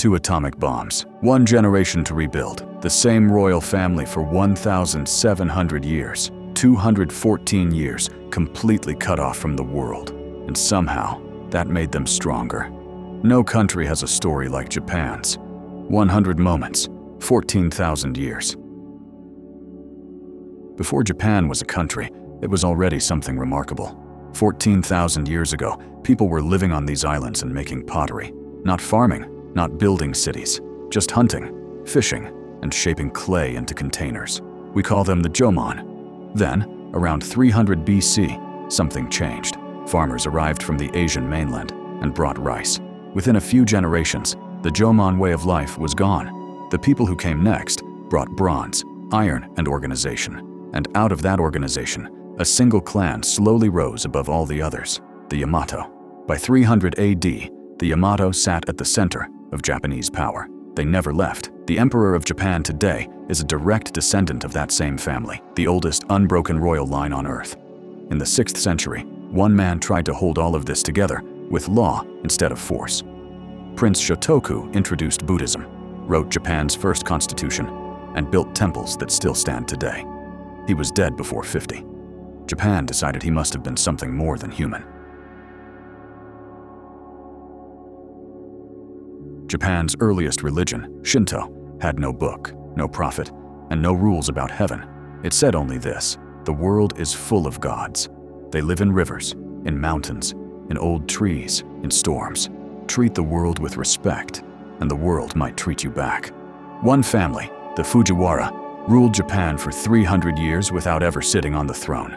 2 atomic bombs, 1 generation to rebuild, the same royal family for 1,700 years, 214 years completely cut off from the world, and somehow that made them stronger. No country has a story like Japan's. 100 moments, 14,000 years. Before Japan was a country, it was already something remarkable. 14,000 years ago, people were living on these islands and making pottery. Not farming, not building cities, just hunting, fishing, and shaping clay into containers. We call them the Jomon. Then, around 300 BC, something changed. Farmers arrived from the Asian mainland and brought rice. Within a few generations, the Jomon way of life was gone. The people who came next brought bronze, iron, and organization. And out of that organization, a single clan slowly rose above all the others, the Yamato. By 300 AD, the Yamato sat at the center of Japanese power. They never left. The Emperor of Japan today is a direct descendant of that same family, the oldest unbroken royal line on Earth. In the 6th century, one man tried to hold all of this together with law instead of force. Prince Shotoku introduced Buddhism, wrote Japan's first constitution, and built temples that still stand today. He was dead before 50. Japan decided he must have been something more than human. Japan's earliest religion, Shinto, had no book, no prophet, and no rules about heaven. It said only this: the world is full of gods. They live in rivers, in mountains, in old trees, in storms. Treat the world with respect, and the world might treat you back. One family, the Fujiwara, ruled Japan for 300 years without ever sitting on the throne.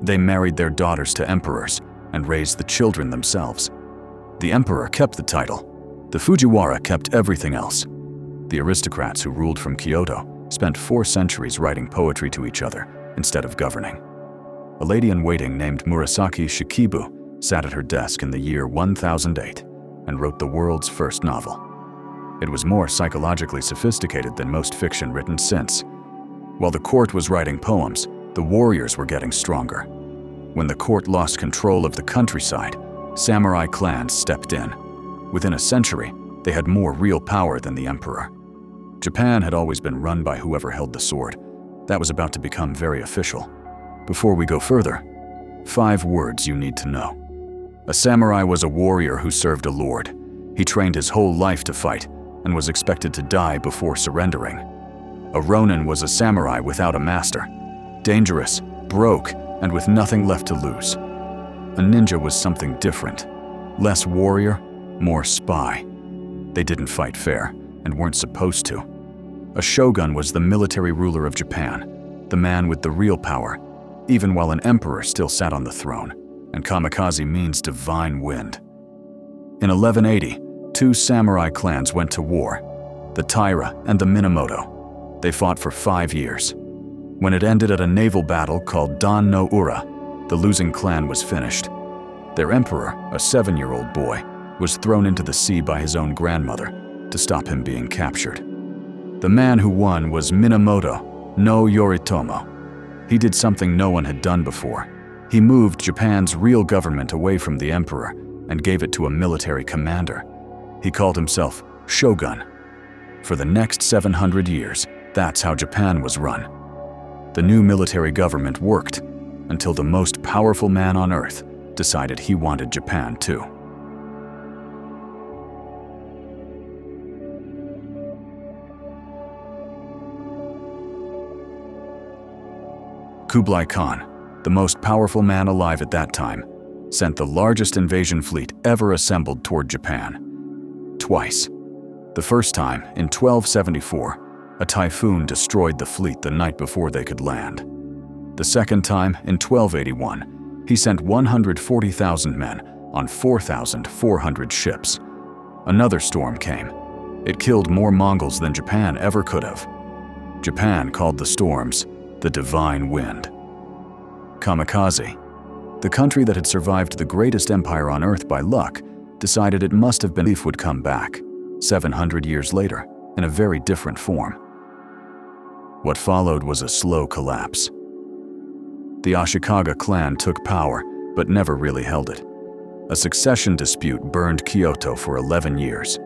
They married their daughters to emperors and raised the children themselves. The emperor kept the title. The Fujiwara kept everything else. The aristocrats who ruled from Kyoto spent 4 centuries writing poetry to each other instead of governing. A lady-in-waiting named Murasaki Shikibu sat at her desk in the year 1008 and wrote the world's first novel. It was more psychologically sophisticated than most fiction written since. While the court was writing poems, the warriors were getting stronger. When the court lost control of the countryside, samurai clans stepped in. Within a century, they had more real power than the emperor. Japan had always been run by whoever held the sword. That was about to become very official. Before we go further, 5 words you need to know. A samurai was a warrior who served a lord. He trained his whole life to fight and was expected to die before surrendering. A ronin was a samurai without a master, dangerous, broke, and with nothing left to lose. A ninja was something different, less warrior, more spy. They didn't fight fair and weren't supposed to. A shogun was the military ruler of Japan, the man with the real power, even while an emperor still sat on the throne, and kamikaze means divine wind. In 1180, 2 samurai clans went to war, the Taira and the Minamoto. They fought for 5 years. When it ended at a naval battle called Dan no Ura, the losing clan was finished. Their emperor, a 7-year-old boy, was thrown into the sea by his own grandmother to stop him being captured. The man who won was Minamoto no Yoritomo. He did something no one had done before. He moved Japan's real government away from the emperor and gave it to a military commander. He called himself shogun. For the next 700 years, that's how Japan was run. The new military government worked until the most powerful man on earth decided he wanted Japan too. Kublai Khan, the most powerful man alive at that time, sent the largest invasion fleet ever assembled toward Japan. Twice. The first time, in 1274, a typhoon destroyed the fleet the night before they could land. The second time, in 1281, he sent 140,000 men on 4,400 ships. Another storm came. It killed more Mongols than Japan ever could have. Japan called the storms the divine wind. Kamikaze, the country that had survived the greatest empire on earth by luck, decided it must have been belief would come back, 700 years later, in a very different form. What followed was a slow collapse. The Ashikaga clan took power, but never really held it. A succession dispute burned Kyoto for 11 years.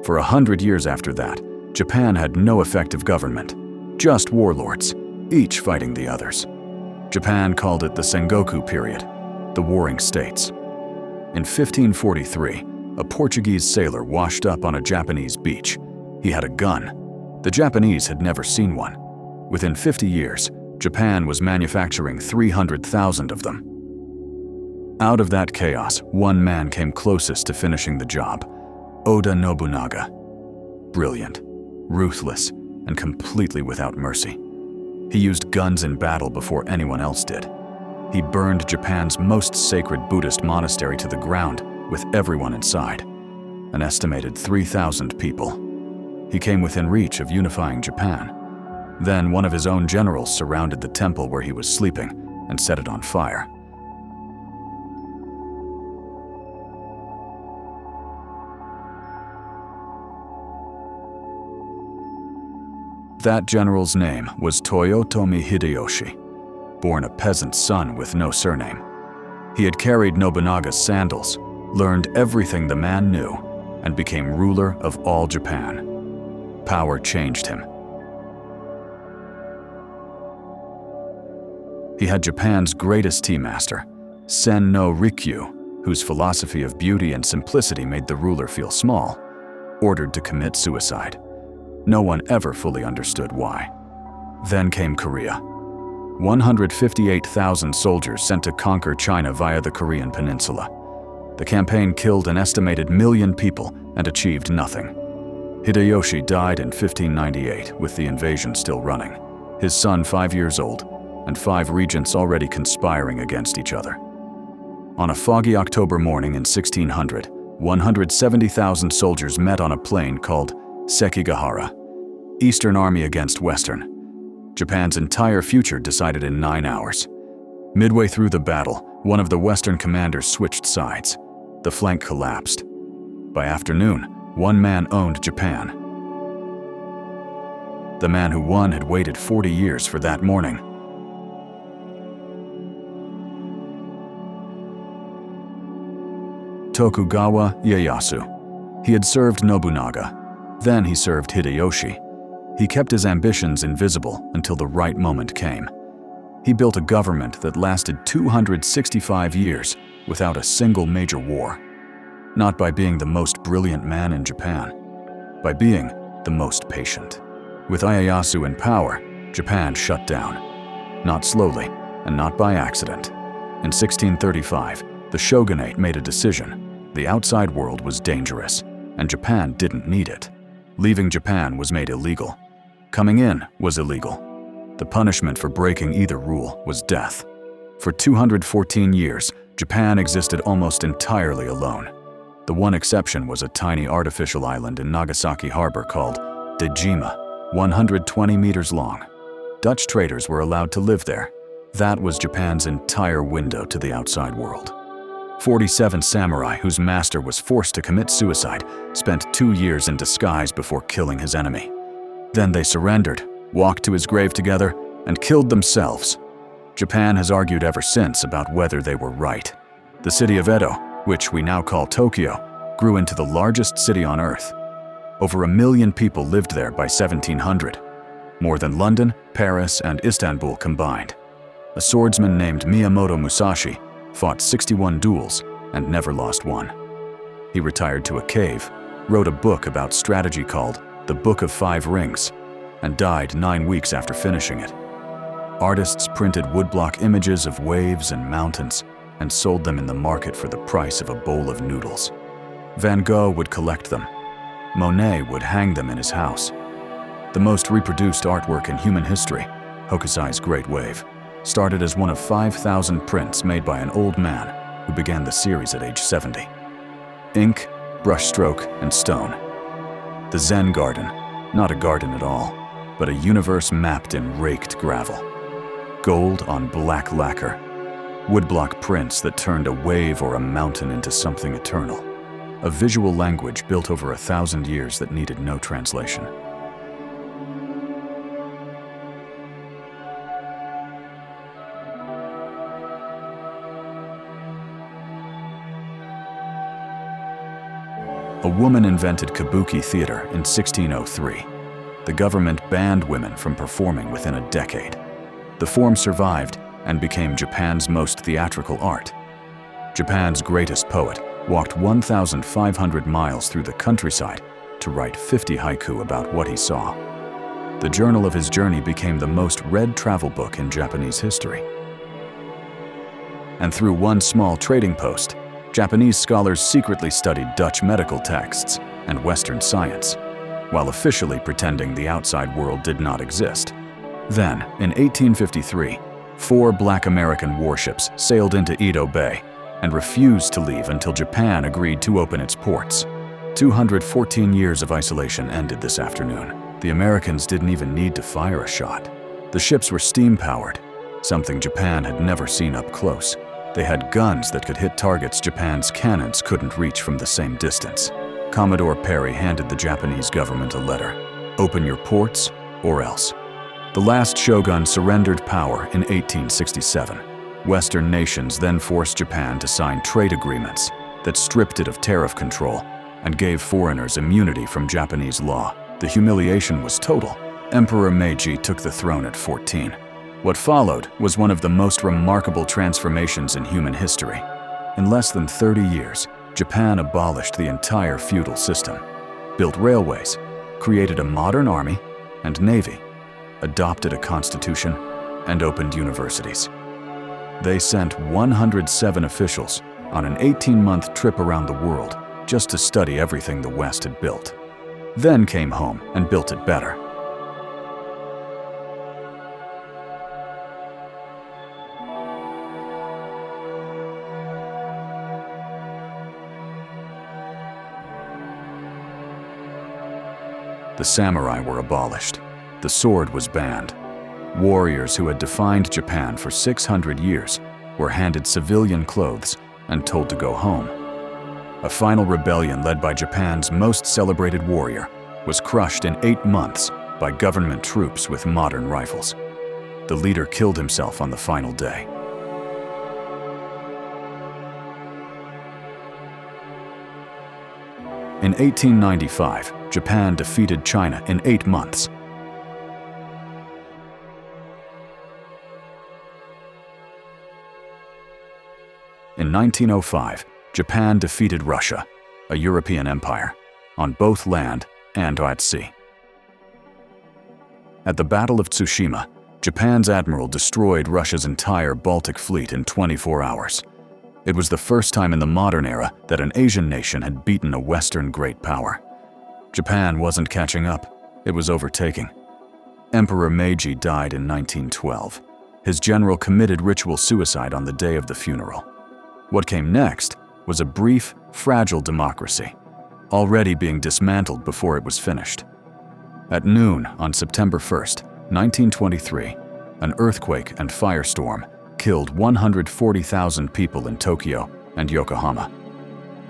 For 100 years after that, Japan had no effective government, just warlords, each fighting the others. Japan called it the Sengoku period, the Warring States. In 1543, a Portuguese sailor washed up on a Japanese beach. He had a gun. The Japanese had never seen one. Within 50 years, Japan was manufacturing 300,000 of them. Out of that chaos, one man came closest to finishing the job: Oda Nobunaga. Brilliant, ruthless, and completely without mercy. He used guns in battle before anyone else did. He burned Japan's most sacred Buddhist monastery to the ground with everyone inside, an estimated 3,000 people. He came within reach of unifying Japan. Then one of his own generals surrounded the temple where he was sleeping and set it on fire. That general's name was Toyotomi Hideyoshi, born a peasant's son with no surname. He had carried Nobunaga's sandals, learned everything the man knew, and became ruler of all Japan. Power changed him. He had Japan's greatest tea master, Sen no Rikyu, whose philosophy of beauty and simplicity made the ruler feel small, ordered to commit suicide. No one ever fully understood why. Then came Korea. 158,000 soldiers sent to conquer China via the Korean peninsula. The campaign killed an estimated 1 million people and achieved nothing. Hideyoshi died in 1598 with the invasion still running, his son 5 years old, and 5 regents already conspiring against each other. On a foggy October morning in 1600, 170,000 soldiers met on a plain called Sekigahara, Eastern Army against Western. Japan's entire future decided in 9 hours. Midway through the battle, one of the Western commanders switched sides. The flank collapsed. By afternoon, one man owned Japan. The man who won had waited 40 years for that morning. Tokugawa Ieyasu. He had served Nobunaga. Then he served Hideyoshi. He kept his ambitions invisible until the right moment came. He built a government that lasted 265 years without a single major war. Not by being the most brilliant man in Japan, by being the most patient. With Ieyasu in power, Japan shut down. Not slowly, and not by accident. In 1635, the shogunate made a decision. The outside world was dangerous, and Japan didn't need it. Leaving Japan was made illegal. Coming in was illegal. The punishment for breaking either rule was death. For 214 years, Japan existed almost entirely alone. The one exception was a tiny artificial island in Nagasaki harbor called Dejima, 120 meters long. Dutch traders were allowed to live there. That was Japan's entire window to the outside world. 47 samurai whose master was forced to commit suicide spent 2 years in disguise before killing his enemy. Then they surrendered, walked to his grave together, and killed themselves. Japan has argued ever since about whether they were right. The city of Edo, which we now call Tokyo, grew into the largest city on Earth. Over 1 million people lived there by 1700, more than London, Paris, and Istanbul combined. A swordsman named Miyamoto Musashi fought 61 duels and never lost one. He retired to a cave, wrote a book about strategy called The Book of 5 Rings, and died 9 weeks after finishing it. Artists printed woodblock images of waves and mountains and sold them in the market for the price of a bowl of noodles. Van Gogh would collect them. Monet would hang them in his house. The most reproduced artwork in human history, Hokusai's Great Wave, started as one of 5,000 prints made by an old man who began the series at age 70. Ink, brushstroke, and stone. The Zen garden, not a garden at all, but a universe mapped in raked gravel. Gold on black lacquer. Woodblock prints that turned a wave or a mountain into something eternal. A visual language built over 1,000 years that needed no translation. A a woman invented kabuki theater in 1603. The government banned women from performing within a decade. The form survived and became Japan's most theatrical art. Japan's greatest poet walked 1,500 miles through the countryside to write 50 haiku about what he saw. The journal of his journey became the most read travel book in Japanese history. And through one small trading post, Japanese scholars secretly studied Dutch medical texts and Western science, while officially pretending the outside world did not exist. Then, in 1853, 4 Black American warships sailed into Edo Bay and refused to leave until Japan agreed to open its ports. 214 years of isolation ended this afternoon. The Americans didn't even need to fire a shot. The ships were steam-powered, something Japan had never seen up close. They had guns that could hit targets Japan's cannons couldn't reach from the same distance. Commodore Perry handed the Japanese government a letter: "Open your ports, or else." The last shogun surrendered power in 1867. Western nations then forced Japan to sign trade agreements that stripped it of tariff control and gave foreigners immunity from Japanese law. The humiliation was total. Emperor Meiji took the throne at 14. What followed was one of the most remarkable transformations in human history. In less than 30 years, Japan abolished the entire feudal system, built railways, created a modern army and navy, adopted a constitution, and opened universities. They sent 107 officials on an 18-month trip around the world just to study everything the West had built. Then came home and built it better. The samurai were abolished. The sword was banned. Warriors who had defined Japan for 600 years were handed civilian clothes and told to go home. A final rebellion led by Japan's most celebrated warrior was crushed in 8 months by government troops with modern rifles. The leader killed himself on the final day. In 1895, Japan defeated China in 8 months. In 1905, Japan defeated Russia, a European empire, on both land and at sea. At the Battle of Tsushima, Japan's admiral destroyed Russia's entire Baltic fleet in 24 hours. It was the first time in the modern era that an Asian nation had beaten a Western great power. Japan wasn't catching up, it was overtaking. Emperor Meiji died in 1912. His general committed ritual suicide on the day of the funeral. What came next was a brief, fragile democracy, already being dismantled before it was finished. At noon on September 1st, 1923, an earthquake and firestorm killed 140,000 people in Tokyo and Yokohama.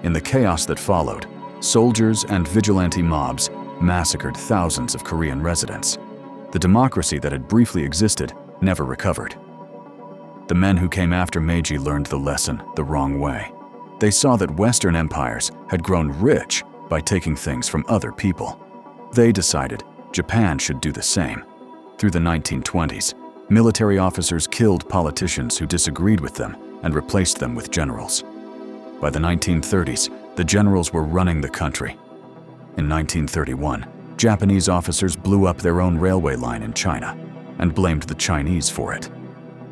In the chaos that followed, soldiers and vigilante mobs massacred thousands of Korean residents. The democracy that had briefly existed never recovered. The men who came after Meiji learned the lesson the wrong way. They saw that Western empires had grown rich by taking things from other people. They decided Japan should do the same. Through the 1920s, military officers killed politicians who disagreed with them and replaced them with generals. By the 1930s, the generals were running the country. In 1931, Japanese officers blew up their own railway line in China and blamed the Chinese for it.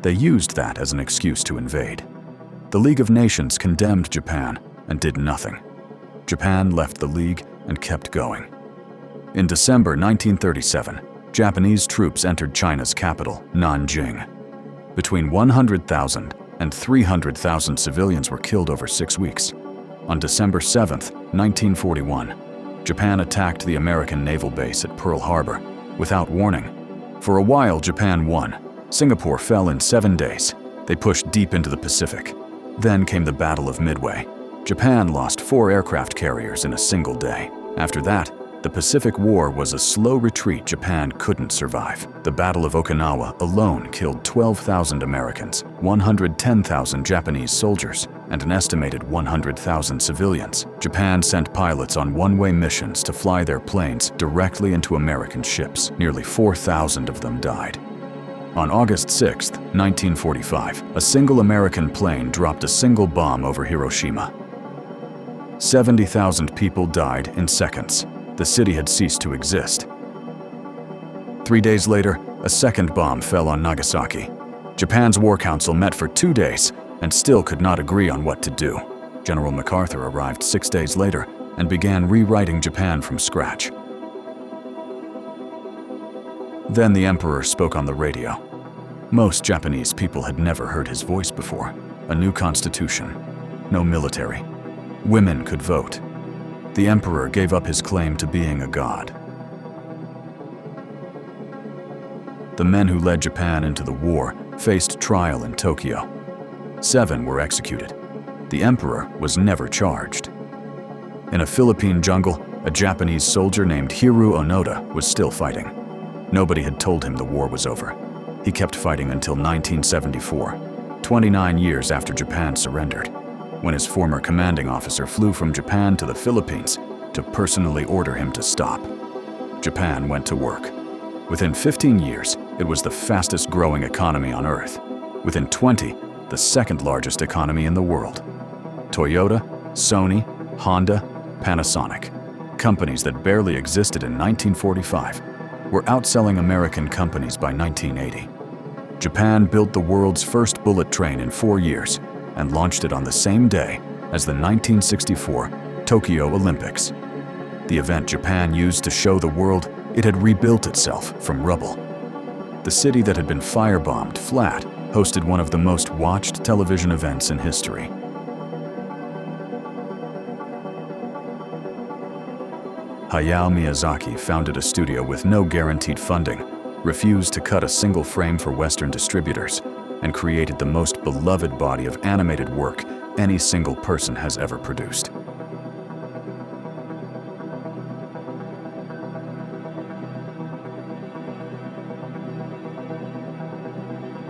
They used that as an excuse to invade. The League of Nations condemned Japan and did nothing. Japan left the League and kept going. In December 1937, Japanese troops entered China's capital, Nanjing. Between 100,000 and 300,000 civilians were killed over 6 weeks. On December 7, 1941, Japan attacked the American naval base at Pearl Harbor without warning. For a while, Japan won. Singapore fell in 7 days. They pushed deep into the Pacific. Then came the Battle of Midway. Japan lost 4 aircraft carriers in a single day. After that, The Pacific War was a slow retreat Japan couldn't survive. The Battle of Okinawa alone killed 12,000 Americans, 110,000 Japanese soldiers, and an estimated 100,000 civilians. Japan sent pilots on one-way missions to fly their planes directly into American ships. Nearly 4,000 of them died. On August 6, 1945, a single American plane dropped a single bomb over Hiroshima. 70,000 people died in seconds. The city had ceased to exist. 3 days later, a second bomb fell on Nagasaki. Japan's War Council met for 2 days and still could not agree on what to do. General MacArthur arrived 6 days later and began rewriting Japan from scratch. Then the emperor spoke on the radio. Most Japanese people had never heard his voice before. A new constitution, no military. Women could vote. The emperor gave up his claim to being a god. The men who led Japan into the war faced trial in Tokyo. 7 were executed. The emperor was never charged. In a Philippine jungle, a Japanese soldier named Hiroo Onoda was still fighting. Nobody had told him the war was over. He kept fighting until 1974, 29 years after Japan surrendered, when his former commanding officer flew from Japan to the Philippines to personally order him to stop. Japan went to work. Within 15 years, it was the fastest growing economy on Earth. Within 20, the second largest economy in the world. Toyota, Sony, Honda, Panasonic, companies that barely existed in 1945, were outselling American companies by 1980. Japan built the world's first bullet train in 4 years and launched it on the same day as the 1964 Tokyo Olympics. The event Japan used to show the world it had rebuilt itself from rubble. The city that had been firebombed flat hosted one of the most watched television events in history. Hayao Miyazaki founded a studio with no guaranteed funding, refused to cut a single frame for Western distributors, and created the most beloved body of animated work any single person has ever produced.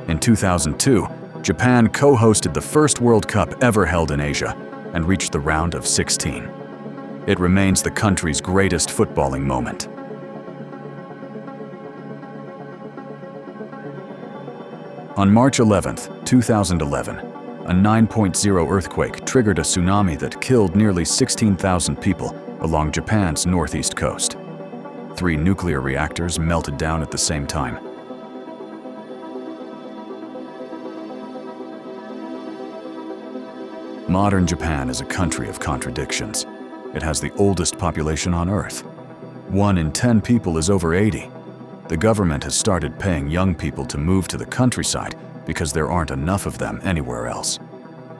In 2002, Japan co-hosted the first World Cup ever held in Asia and reached the round of 16. It remains the country's greatest footballing moment. On March 11, 2011, a 9.0 earthquake triggered a tsunami that killed nearly 16,000 people along Japan's northeast coast. 3 nuclear reactors melted down at the same time. Modern Japan is a country of contradictions. It has the oldest population on Earth. 1 in 10 people is over 80. The government has started paying young people to move to the countryside because there aren't enough of them anywhere else.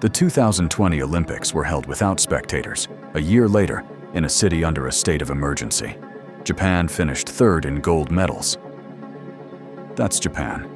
The 2020 Olympics were held without spectators, a year later, in a city under a state of emergency. Japan finished 3rd in gold medals. That's Japan.